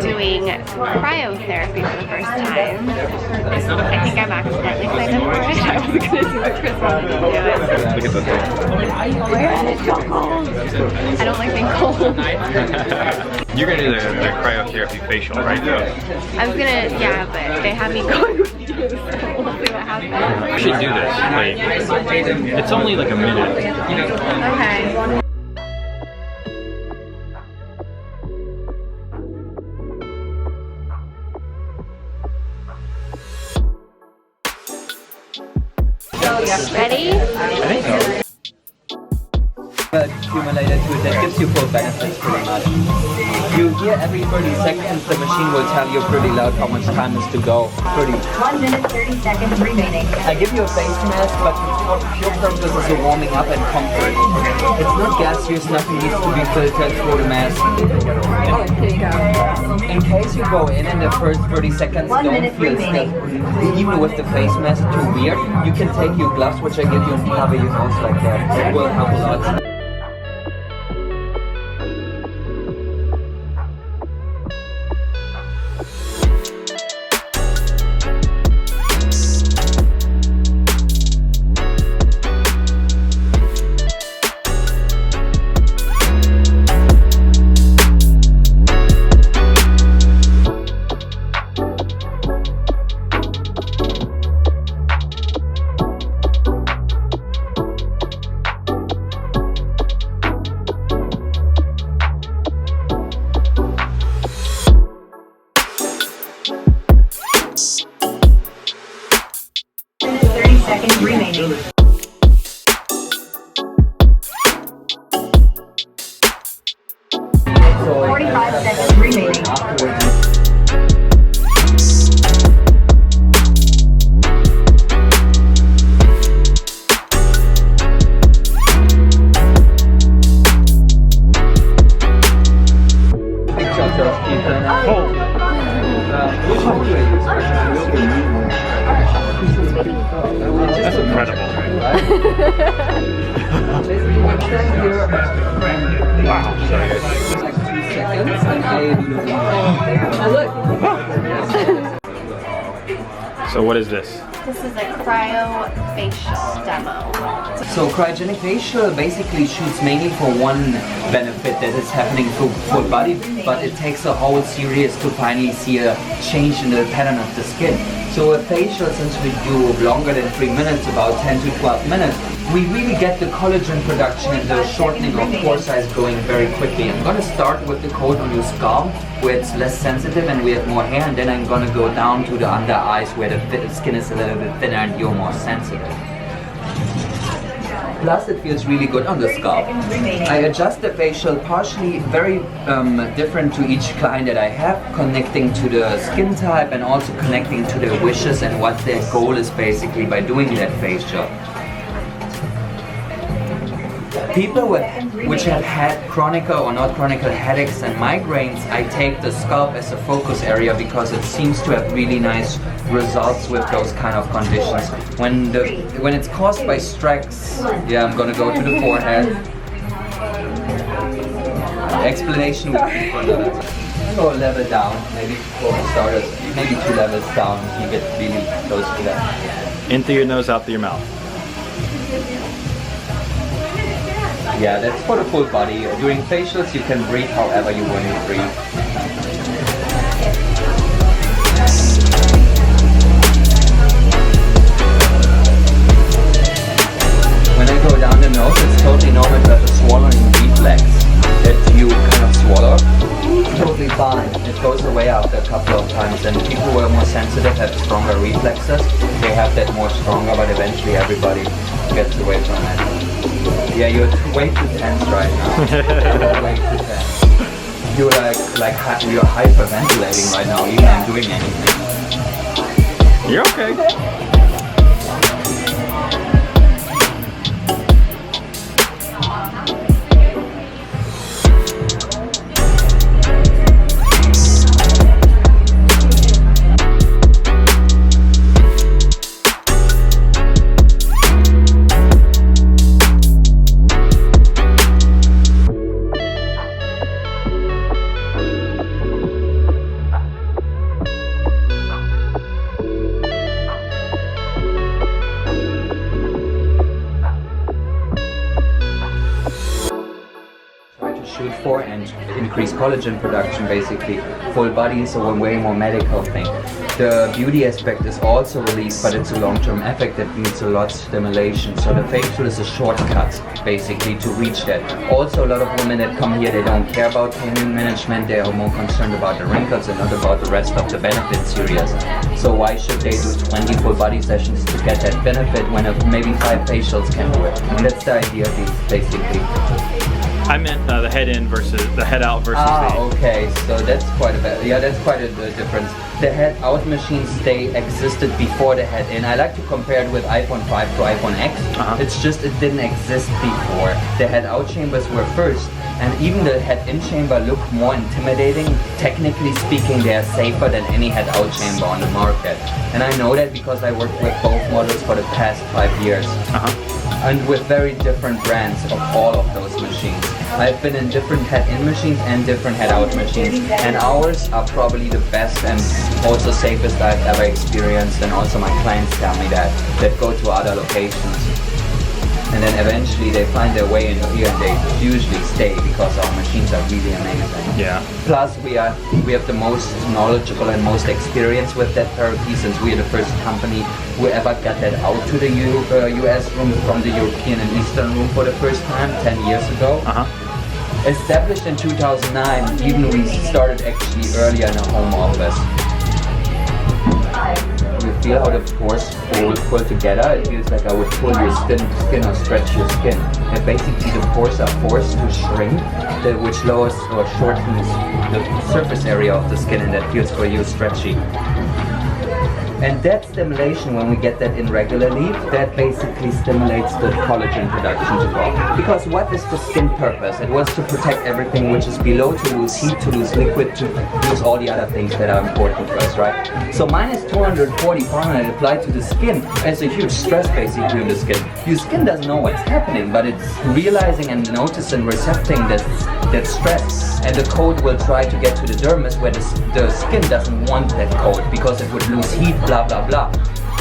Doing cryotherapy for the first time. I think I'm accidentally signed up for it. I was going to do it, Chris wanted to do it. Look at that. Oh my god, it's so cold. I don't like being cold. You're going to do the cryotherapy facial, right? I was going to, yeah, but they have me going with you, so we'll see what happens. You should do this. Like, it's only like a minute. Okay. Ready? I think so. Accumulated to it that gives you full benefits pretty much. You hear every 30 seconds the machine will tell you pretty loud how much time is to go. 1 minute 30 seconds remaining. I give you a face mask, but for pure purposes of warming up and comfort. It's not gaseous, nothing needs to be filtered through the mask. Oh, here you go. In case you go in and the first 30 seconds don't feel still, even with the face mask too weird, you can take your gloves, which I give you, and cover your nose like that. It will help a lot. Seconds remaining. 45 seconds remaining. That's incredible. Wow. So what is this? This is a cryofacial demo. So cryogenic facial basically shoots mainly for one benefit that is happening to full body, but it takes a whole series to finally see a change in the pattern of the skin. So a facial, since we do longer than 3 minutes, about 10 to 12 minutes, we really get the collagen production and the shortening of pore size going very quickly. I'm going to start with the coat on your scalp, where it's less sensitive and we have more hair, and then I'm going to go down to the under eyes where the skin is a little bit thinner and you're more sensitive. Plus it feels really good on the scalp. I adjust the facial partially very different to each client that I have, connecting to the skin type and also connecting to their wishes and what their goal is basically by doing that facial. People which have had chronic or not chronic headaches and migraines, I take the scalp as a focus area because it seems to have really nice results with those kind of conditions. When it's caused by stress, yeah, I'm gonna go to the forehead. Explanation would be for another. Go a level down, maybe for starters, maybe 2 levels down. You get really close to that. In through your nose, out through your mouth. Yeah, that's for the full body. During facials, you can breathe however you want to breathe. When I go down the nose, it's totally normal to have a swallowing reflex that you kind of swallow. Totally fine. It goes away after a couple of times, and people who are more sensitive have stronger reflexes. They have that more stronger, but eventually everybody gets away from it. Yeah, you're way too tense right now. Way too tense. You're you're hyperventilating right now, even I'm doing anything. You're okay. before and increase collagen production, basically. Full body is a way more medical thing. The beauty aspect is also relief, but it's a long-term effect that needs a lot of stimulation. So the facial is a shortcut, basically, to reach that. Also, a lot of women that come here, they don't care about pain management. They are more concerned about the wrinkles and not about the rest of the benefits series. So why should they do 20 full body sessions to get that benefit when maybe 5 facials can do it? And that's the idea, basically. I meant the head in versus the head out versus the... Okay, so that's quite a bit. Yeah, that's quite a difference. The head out machines, they existed before the head in. I like to compare it with iPhone 5 to iPhone X. It's just it didn't exist before. The head out chambers were first, and even the head in chamber looked more intimidating. Technically speaking, they are safer than any head out chamber on the market. And I know that because I worked with both models for the past 5 years. And with very different brands of all of those machines. I've been in different head-in machines and different head-out machines, and ours are probably the best and also safest I've ever experienced, and also my clients tell me that go to other locations. And then eventually they find their way in here and they usually stay because our machines are really amazing. Yeah. Plus we have the most knowledgeable and most experience with that therapy, since we are the first company who ever got that out to the US room from the European and Eastern room for the first time 10 years ago. Established in 2009, even we started actually earlier in a home office. You feel how the pores pull together. It feels like I would pull your skin or stretch your skin. And basically the pores are forced to shrink, which lowers or shortens the surface area of the skin, and that feels for you stretchy. And that stimulation, when we get that in regularly, that basically stimulates the collagen production to go. Because what is the skin purpose? It was to protect everything which is below, to lose heat, to lose liquid, to lose all the other things that are important for us, right? So minus 240 Fahrenheit applied to the skin is a huge stress basically on the skin. Your skin doesn't know what's happening, but it's realizing and noticing, recepting that stress. And the cold will try to get to the dermis where the skin doesn't want that cold because it would lose heat, blah blah blah.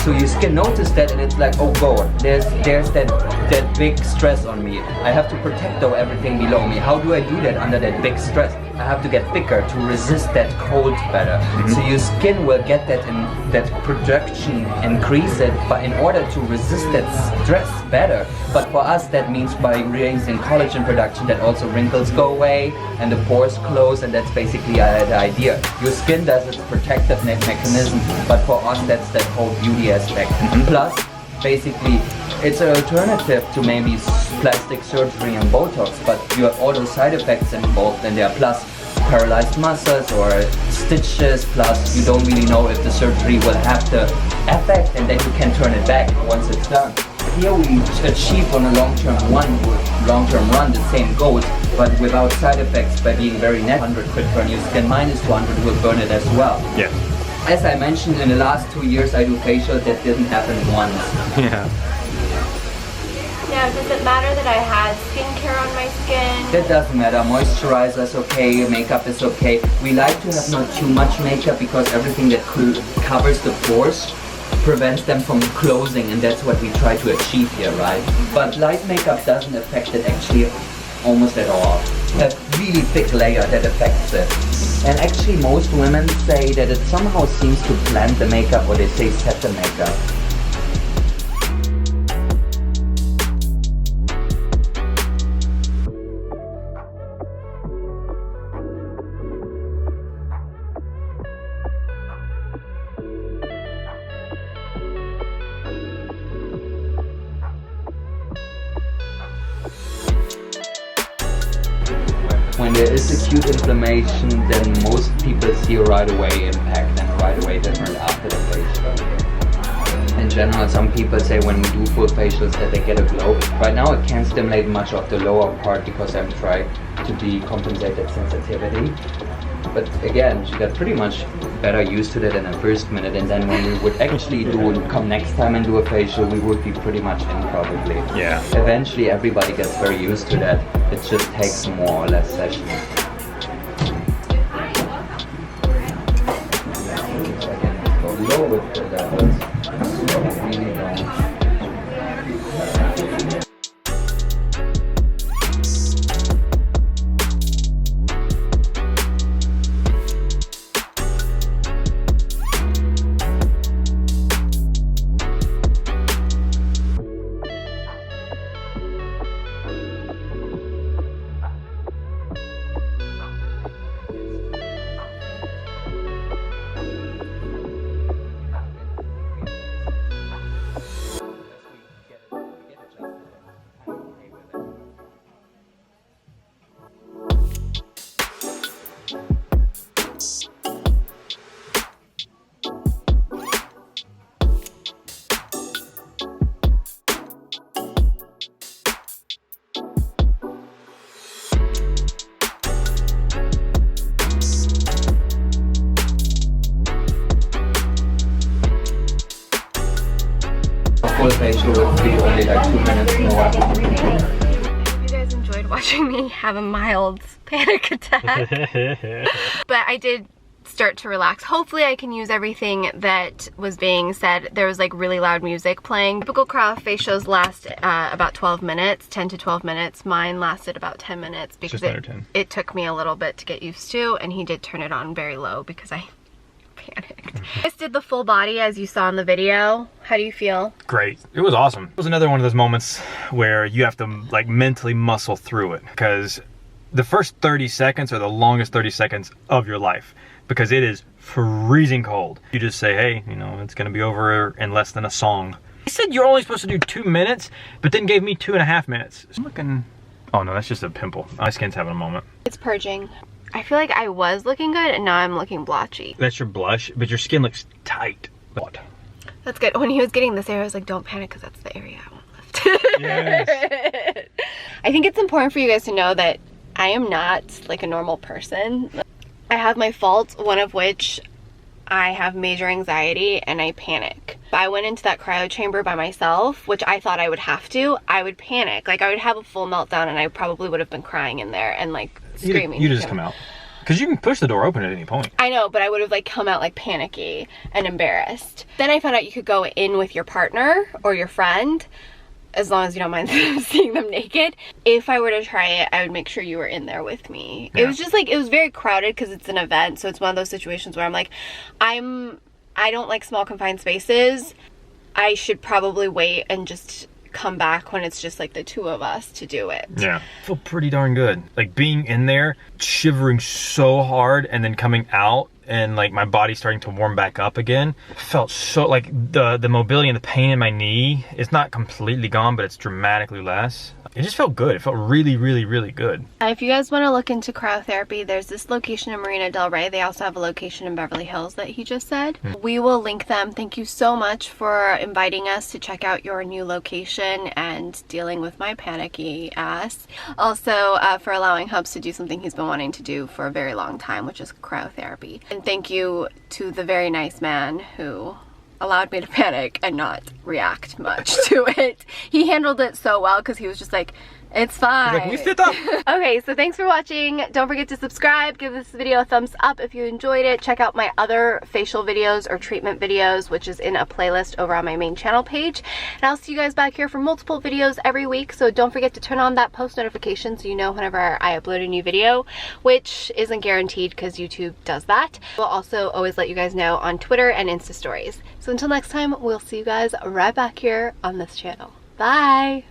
So your skin notices that and it's like, oh god, there's that big stress on me. I have to protect though everything below me. How do I do that under that big stress? I have to get thicker to resist that cold better. So your skin will get that production increase it, but in order to resist that stress better. But for us that means by raising collagen production that also wrinkles go away and the pores close, and that's basically the idea. Your skin does its protective mechanism, but for us that's that whole beauty aspect. Plus, basically, it's an alternative to maybe plastic surgery and Botox, but you have all those side effects involved in there, plus paralyzed muscles or stitches, plus you don't really know if the surgery will have the effect, and then you can turn it back once it's done. Here we achieve on a long-term run the same goals, but without side effects, by being very net. 100 could burn your skin, minus 200 will burn it as well. Yeah. As I mentioned, in the last 2 years I do facial, that didn't happen once. Yeah. Now, does it matter that I had skincare on my skin? That doesn't matter. Moisturizer is okay, makeup is okay. We like to have not too much makeup because everything that covers the pores prevents them from closing, and that's what we try to achieve here, right? But light makeup doesn't affect it actually almost at all. A really thick layer that affects it. And actually most women say that it somehow seems to blend the makeup, or they say set the makeup. When there is acute inflammation, then most people see a right away impact and a right away difference after the facial. In general, some people say when we do full facials that they get a glow. Right now it can't stimulate much of the lower part because I'm trying to decompensate that sensitivity. But again, she got pretty much better used to that in the first minute, and then when we would actually come next time and do a facial, we would be pretty much in probably. Yeah. Eventually everybody gets very used to that. It just takes more or less sessions. Again, go low with the levels. Really don't. Full facial would be only like 2 minutes more. You guys enjoyed watching me have a mild panic attack. But I did start to relax. Hopefully I can use everything that was being said. There was like really loud music playing. Typical cryofacials last about 12 minutes, 10 to 12 minutes. Mine lasted about 10 minutes because it took me a little bit to get used to, and he did turn it on very low because I panicked. I just did the full body as you saw in the video. How do you feel? Great. It was awesome. It was another one of those moments where you have to like mentally muscle through it, because the first 30 seconds are the longest 30 seconds of your life, because it is freezing cold. You just say, hey, you know, it's gonna be over in less than a song. He said you're only supposed to do 2 minutes, but then gave me 2.5 minutes. I'm looking, oh no, that's just a pimple. My skin's having a moment. It's purging. I feel like I was looking good and now I'm looking blotchy. That's your blush, but your skin looks tight. What? That's good. When he was getting this area, I was like, don't panic, because that's the area I want lift. Yes. I think it's important for you guys to know that I am not like a normal person. I have my faults, one of which I have major anxiety and I panic. If I went into that cryo chamber by myself, which I thought I would have to, I would panic. Like I would have a full meltdown and I probably would have been crying in there and like screaming. You just come out. Because you can push the door open at any point. I know, but I would have like come out like panicky and embarrassed. Then I found out you could go in with your partner or your friend, as long as you don't mind seeing them naked. If I were to try it, I would make sure you were in there with me. Yeah. It was just like, it was very crowded because it's an event. So it's one of those situations where I'm like, I don't like small confined spaces. I should probably wait and just come back when it's just like the two of us to do it. Yeah. I feel pretty darn good. Like being in there, shivering so hard and then coming out and like my body starting to warm back up again. Felt so like the mobility and the pain in my knee is not completely gone, but it's dramatically less. It just felt good. It felt really, really, really good. If you guys want to look into cryotherapy, there's this location in Marina Del Rey. They also have a location in Beverly Hills that he just said. We will link them. Thank you so much for inviting us to check out your new location and dealing with my panicky ass. Also, for allowing Hubs to do something he's been wanting to do for a very long time, which is cryotherapy. And thank you to the very nice man who allowed me to panic and not react much to it. He handled it so well because he was just like, it's fine. He's like, we fit up. Okay, so thanks for watching. Don't forget to subscribe. Give this video a thumbs up if you enjoyed it. Check out my other facial videos or treatment videos, which is in a playlist over on my main channel page. And I'll see you guys back here for multiple videos every week. So don't forget to turn on that post notification so you know whenever I upload a new video, which isn't guaranteed because YouTube does that. We'll also always let you guys know on Twitter and Insta stories. So until next time, we'll see you guys right back here on this channel. Bye.